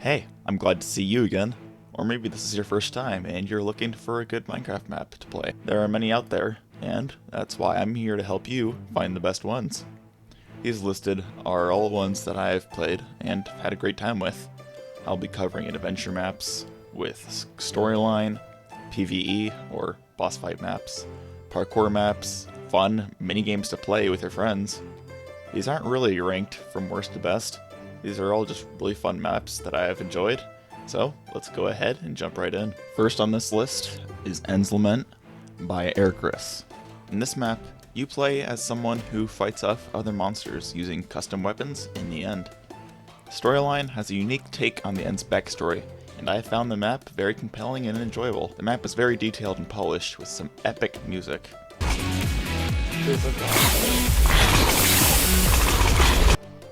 Hey, I'm glad to see you again. Or maybe this is your first time and you're looking for a good Minecraft map to play. There are many out there, and that's why I'm here to help you find the best ones. These listed are all ones that I have played and had a great time with. I'll be covering adventure maps with storyline, PvE or boss fight maps, parkour maps, fun mini games to play with your friends. These aren't really ranked from worst to best. These are all just really fun maps that I have enjoyed. So let's go ahead and jump right in. First on this list is End's Lament by Ergris. In this map, you play as someone who fights off other monsters using custom weapons in the end. The storyline has a unique take on the End's backstory, and I found the map very compelling and enjoyable. The map is very detailed and polished with some epic music.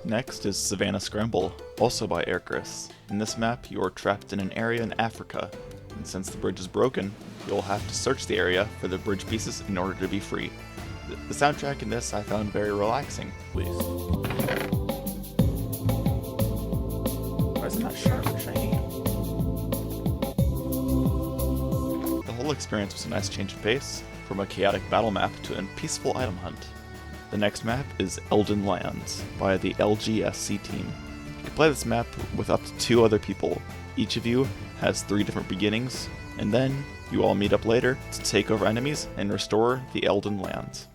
Next is Savannah Scramble, also by Ergris. In this map, you are trapped in an area in Africa, and since the bridge is broken, you'll have to search the area for the bridge pieces in order to be free. The soundtrack in this I found very relaxing. Please. Why is it not sharp or shiny? The whole experience was a nice change of pace, from a chaotic battle map to a peaceful item hunt. The next map is Elden Lands by the LGSC team. You can play this map with up to 2 other people. Each of you has 3 different beginnings, and then you all meet up later to take over enemies and restore the Elden Lands.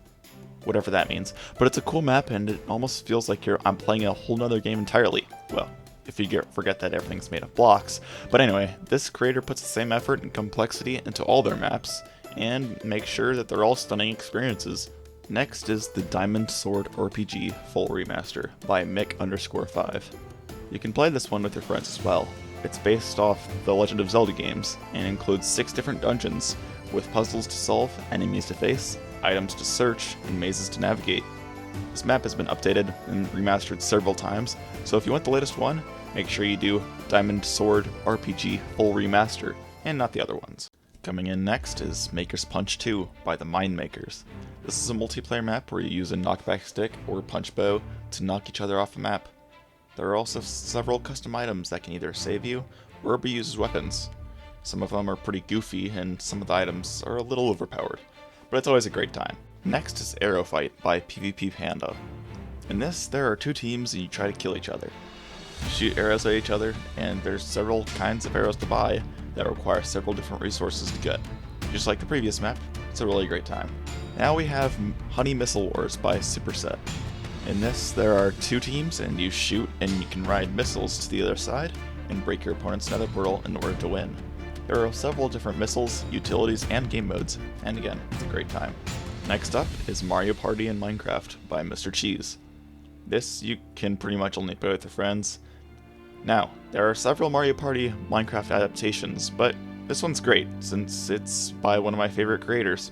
Whatever that means. But it's a cool map and it almost feels like I'm playing a whole nother game entirely. Well, if you forget that everything's made of blocks. But anyway, this creator puts the same effort and complexity into all their maps and makes sure that they're all stunning experiences. Next is the Diamond Sword RPG Full Remaster by Mick_5. You can play this one with your friends as well. It's based off the Legend of Zelda games and includes 6 different dungeons with puzzles to solve, enemies to face, items to search, and mazes to navigate. This map has been updated and remastered several times, so if you want the latest one, make sure you do Diamond Sword RPG Full Remaster and not the other ones. Coming in next is Maker's Punch 2 by the Mind Makers. This is a multiplayer map where you use a knockback stick or punch bow to knock each other off a map. There are also several custom items that can either save you or be used as weapons. Some of them are pretty goofy and some of the items are a little overpowered, but it's always a great time. Next is Arrow Fight by PvP Panda. In this, there are 2 teams and you try to kill each other. You shoot arrows at each other, and there's several kinds of arrows to buy that require several different resources to get. Just like the previous map, it's a really great time. Now we have Honey Missile Wars by Superset. In this, there are 2 teams and you shoot and you can ride missiles to the other side and break your opponent's nether portal in order to win. There are several different missiles, utilities, and game modes, and again, it's a great time. Next up is Mario Party in Minecraft by Mr. Cheese. This you can pretty much only play with your friends. Now, there are several Mario Party Minecraft adaptations, but this one's great since it's by one of my favorite creators.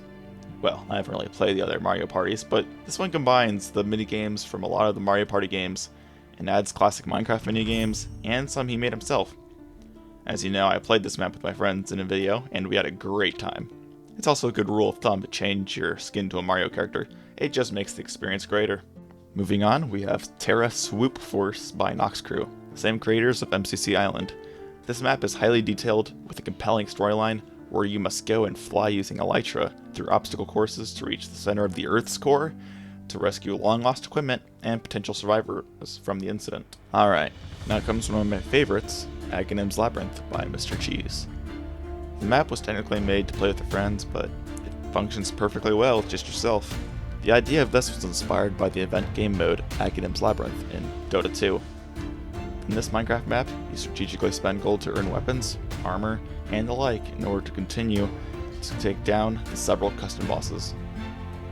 Well, I haven't really played the other Mario Parties, but this one combines the minigames from a lot of the Mario Party games and adds classic Minecraft minigames and some he made himself. As you know, I played this map with my friends in a video, and we had a great time. It's also a good rule of thumb to change your skin to a Mario character. It just makes the experience greater. Moving on, we have Terra Swoop Force by Nox Crew, the same creators of MCC Island. This map is highly detailed with a compelling storyline where you must go and fly using elytra through obstacle courses to reach the center of the Earth's core to rescue long-lost equipment and potential survivors from the incident. Alright, now comes one of my favorites, Aghanim's Labyrinth by Mr. Cheese. The map was technically made to play with your friends, but it functions perfectly well with just yourself. The idea of this was inspired by the event game mode Aghanim's Labyrinth in Dota 2. In this Minecraft map, you strategically spend gold to earn weapons, armor, and the like in order to continue to take down the several custom bosses.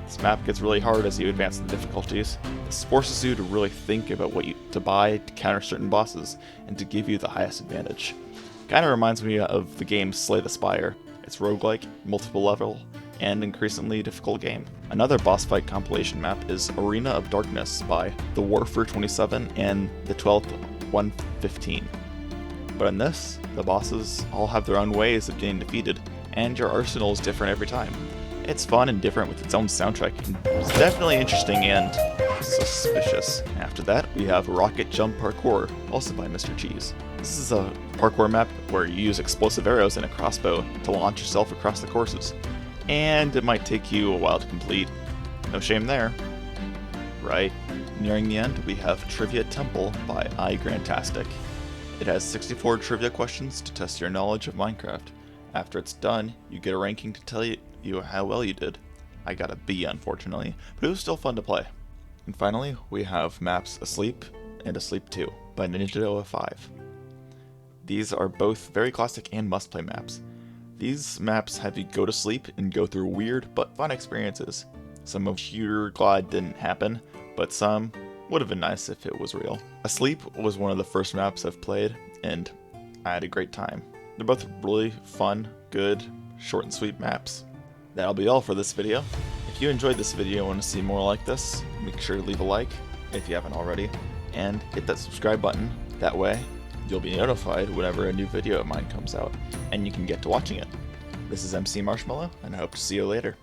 This map gets really hard as you advance the difficulties. This forces you to really think about what to buy to counter certain bosses and to give you the highest advantage. Kinda reminds me of the game Slay the Spire. It's roguelike, multiple level, and increasingly difficult game. Another boss fight compilation map is Arena of Darkness by the Warfare 27 and the 12th 115. But in this, the bosses all have their own ways of getting defeated, and your arsenal is different every time. It's fun and different with its own soundtrack, and it's definitely interesting and suspicious. After that, we have Rocket Jump Parkour, also by Mr. Cheese. This is a parkour map where you use explosive arrows and a crossbow to launch yourself across the courses. And it might take you a while to complete. No shame there. Right, nearing the end, we have Trivia Temple by iGrantastic. It has 64 trivia questions to test your knowledge of Minecraft. After it's done, you get a ranking to tell you how well you did. I got a B, unfortunately, but it was still fun to play. And finally, we have maps Asleep and Asleep 2 by Ninjago5. These are both very classic and must-play maps. These maps have you go to sleep and go through weird but fun experiences. Some of you're glad didn't happen, but some would have been nice if it was real. Asleep was one of the first maps I've played, and I had a great time. They're both really fun, good, short and sweet maps. That'll be all for this video. If you enjoyed this video and want to see more like this, make sure to leave a like if you haven't already, and hit that subscribe button. That way, you'll be notified whenever a new video of mine comes out, and you can get to watching it. This is MCMarshMallow, and I hope to see you later.